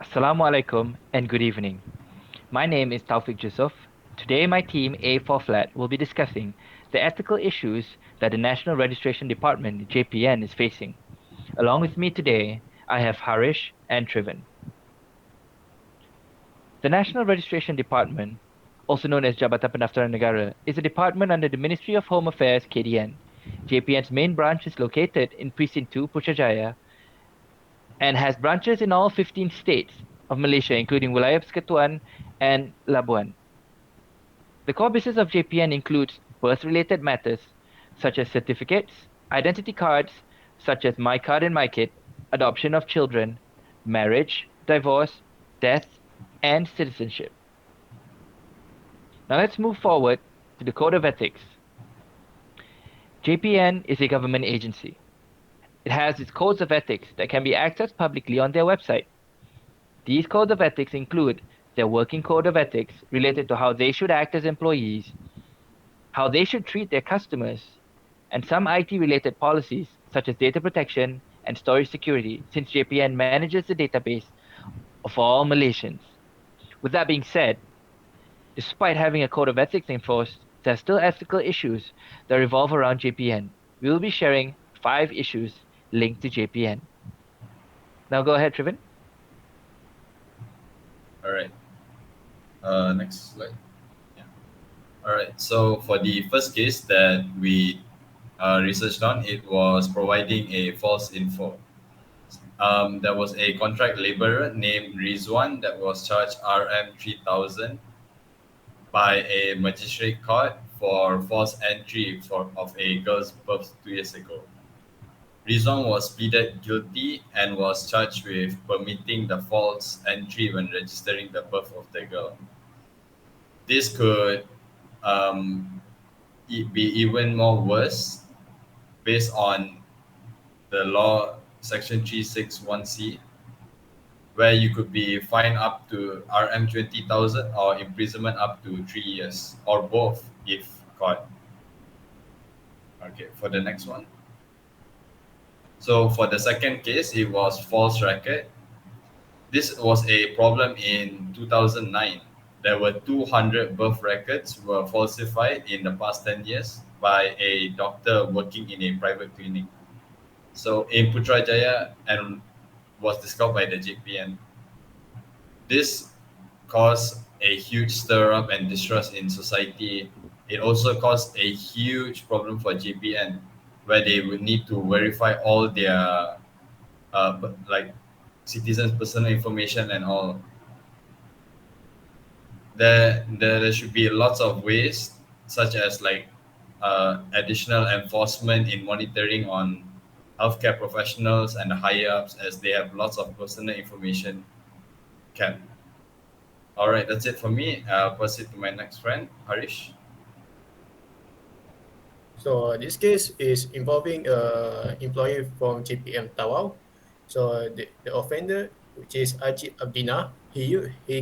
Assalamu alaikum and good evening. My name is Taufiq Jusoff. Today, my team A4 Flat will be discussing the ethical issues that the National Registration Department (JPN) is facing. Along with me today, I have Harish and Triven. The National Registration Department, also known as Jabatan Pendaftaran Negara, is a department under the Ministry of Home Affairs (KDN). JPN's main branch is located in Precinct 2, Putrajaya, and has branches in all 15 states of Malaysia, including Wilayah Persekutuan and Labuan. The core business of JPN includes birth-related matters such as certificates, identity cards such as My Card and My Kid, adoption of children, marriage, divorce, death, and citizenship. Now let's move forward to the Code of Ethics. JPN is a government agency. It has its codes of ethics that can be accessed publicly on their website. These codes of ethics include their working code of ethics related to how they should act as employees, how they should treat their customers, and some IT-related policies such as data protection and storage security, since JPN manages the database of all Malaysians. With that being said, despite having a code of ethics enforced, there are still ethical issues that revolve around JPN. We will be sharing 5 issues linked to JPN. Now go ahead, Triven. All right. Next slide. Yeah. All right. So for the first case that we researched on, it was providing a false info. There was a contract laborer named Rizwan that was charged RM 3,000 by a magistrate court for false entry of a girl's birth 2 years ago. Rizwan was pleaded guilty and was charged with permitting the false entry when registering the birth of the girl. This could be even more worse based on the law section 361C, where you could be fined up to RM 20,000 or imprisonment up to 3 years, or both if caught. Okay, for the next one. So for the second case, it was false record. This was a problem in 2009. There were 200 birth records were falsified in the past 10 years by a doctor working in a private clinic. So in Putrajaya and was discovered by the JPN. This caused a huge stir up and distrust in society. It also caused a huge problem for JPN, where they would need to verify all their like citizens' personal information and all. There should be lots of ways, such as like additional enforcement in monitoring on healthcare professionals and the higher ups, as they have lots of personal information kept. All right, that's it for me. I'll pass it to my next friend, Harish. So this case is involving a employee from JPM Tawau. So the offender, which is Ajit Abdina, he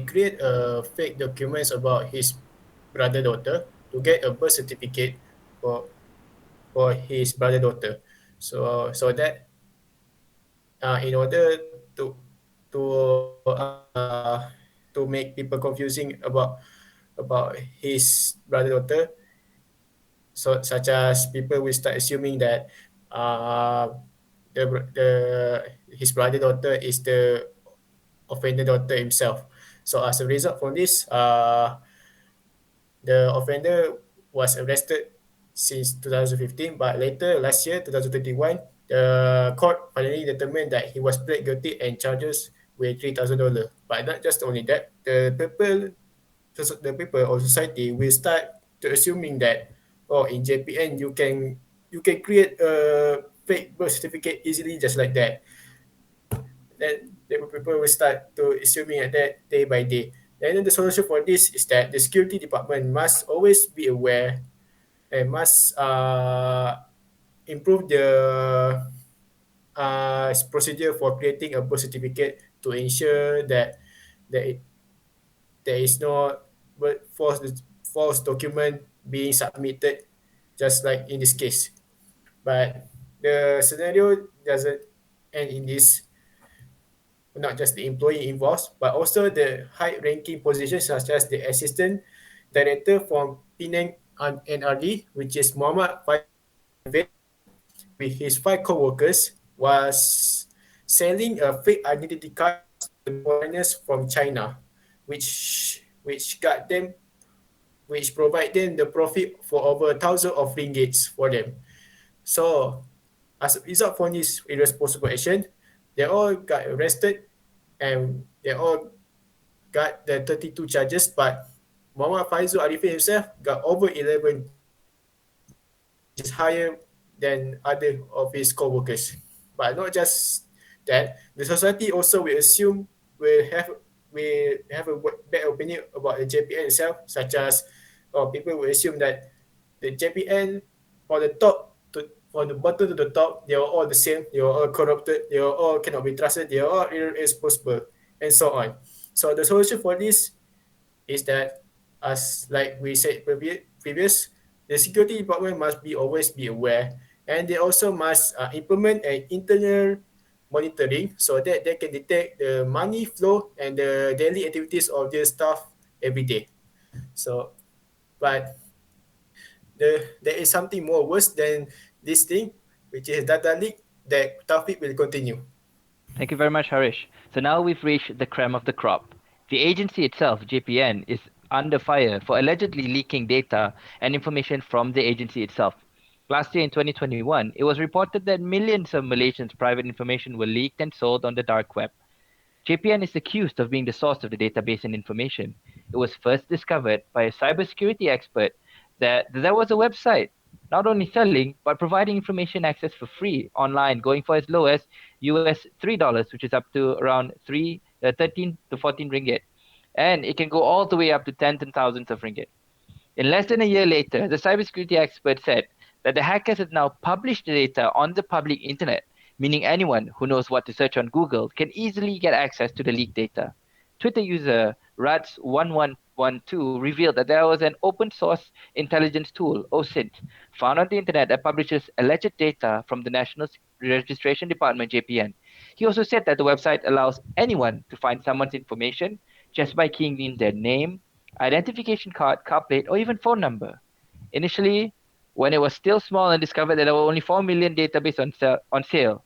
create a fake documents about his brother daughter to get a birth certificate for his brother daughter. So that in order to to make people confusing about his brother daughter, so such as people will start assuming that uh, the his brother daughter is the offender daughter himself. So as a result from this, the offender was arrested since 2015, but later last year 2021, the court finally determined that he was pled guilty and charges with $3,000. But not just only that, the people or society will start to assuming that, oh, in JPN you can create a fake birth certificate easily just like that. Then the people will start to assuming like that day by day. And then the solution for this is that the security department must always be aware and must improve the procedure for creating a birth certificate to ensure that that there is no false document being submitted, just like in this case. But the scenario doesn't end in this. not just the employee involved, but also the high-ranking positions such as the assistant director from Penang NRD, which is Muhammad Faizul Alifin, with his 5 co-workers, was selling fake identity cards to the foreigners from China, which got them, which provide them the profit for over thousands of ringgits for them. So, as a result from this irresponsible action, they all got arrested and they all got the 32 charges, but Muhammad Faizul Arifin himself got over 11 charges, which is higher than other of his co-workers. But not just that, the society also will assume will have a bad opinion about the JPN itself, such as people will assume that the JPN on the top to on the bottom to the top, they are all the same, they are all corrupted, they are all cannot be trusted, they are all irresponsible, and so on. So the solution for this is that, as like we said previous, the security department must be always be aware, and they also must implement an internal monitoring so that they can detect the money flow and the daily activities of their staff every day. So, but there is something more worse than this thing, which is data leak that Taufiq will continue. Thank you very much, Harish. So now we've reached the creme of the crop. The agency itself, JPN, is under fire for allegedly leaking data and information from the agency itself. Last year in 2021, it was reported that millions of Malaysians' private information were leaked and sold on the dark web. JPN is accused of being the source of the database and information. It was first discovered by a cybersecurity expert that there was a website not only selling but providing information access for free online, going for as low as US $3, which is up to around 13 to 14 ringgit. And it can go all the way up to tens and thousands of ringgit. In less than a year later, the cybersecurity expert said that the hackers had now published the data on the public internet, meaning anyone who knows what to search on Google can easily get access to the leaked data. Twitter user Rats1112 revealed that there was an open source intelligence tool, OSINT, found on the internet that publishes alleged data from the National Registration Department, JPN. He also said that the website allows anyone to find someone's information just by keying in their name, identification card, car plate, or even phone number. Initially, when it was still small and discovered that there were only 4 million database on sale,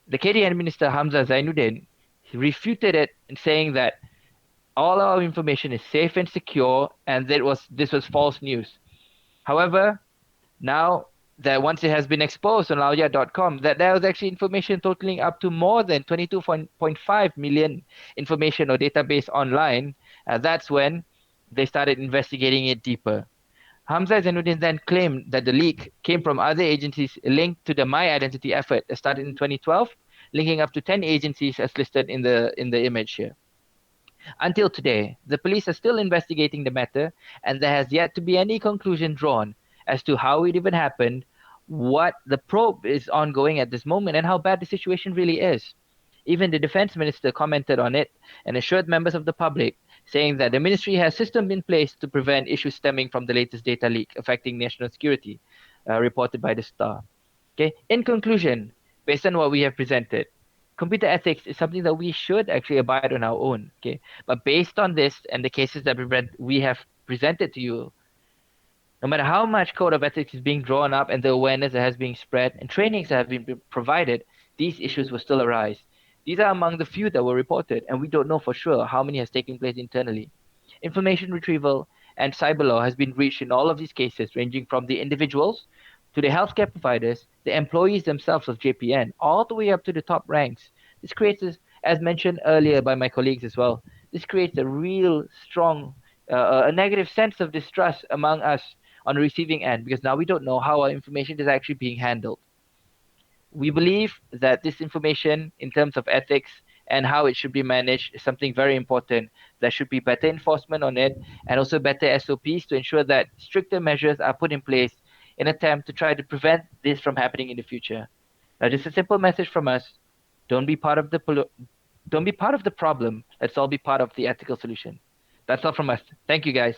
the KDN Minister Hamzah Zainuddin refuted it in saying that all our information is safe and secure and this was false news. However, now that once it has been exposed on laoya.com that there was actually information totaling up to more than 22.5 million information or database online, that's when they started investigating it deeper. Hamzah Zainuddin then claimed that the leak came from other agencies linked to the My Identity effort that started in 2012, linking up to 10 agencies as listed in the image here. Until today, the police are still investigating the matter, and there has yet to be any conclusion drawn as to how it even happened, what the probe is ongoing at this moment, and how bad the situation really is. Even the defense minister commented on it and assured members of the public, saying that the ministry has systems in place to prevent issues stemming from the latest data leak affecting national security, reported by the Star. Okay. In conclusion, based on what we have presented, computer ethics is something that we should actually abide on our own. Okay. But based on this and the cases that we have presented to you, no matter how much code of ethics is being drawn up and the awareness that has been spread and trainings that have been provided, these issues will still arise. These are among the few that were reported, and we don't know for sure how many has taken place internally. Information retrieval and cyber law has been breached in all of these cases, ranging from the individuals to the healthcare providers, the employees themselves of JPN, all the way up to the top ranks. This creates, as mentioned earlier by my colleagues as well, this creates a real strong, a negative sense of distrust among us on the receiving end, because now we don't know how our information is actually being handled. We believe that this information in terms of ethics and how it should be managed is something very important. There should be better enforcement on it and also better SOPs to ensure that stricter measures are put in place in an attempt to try to prevent this from happening in the future. Now, just a simple message from us: don't be part of the problem. Let's all be part of the ethical solution. That's all from us. Thank you, guys.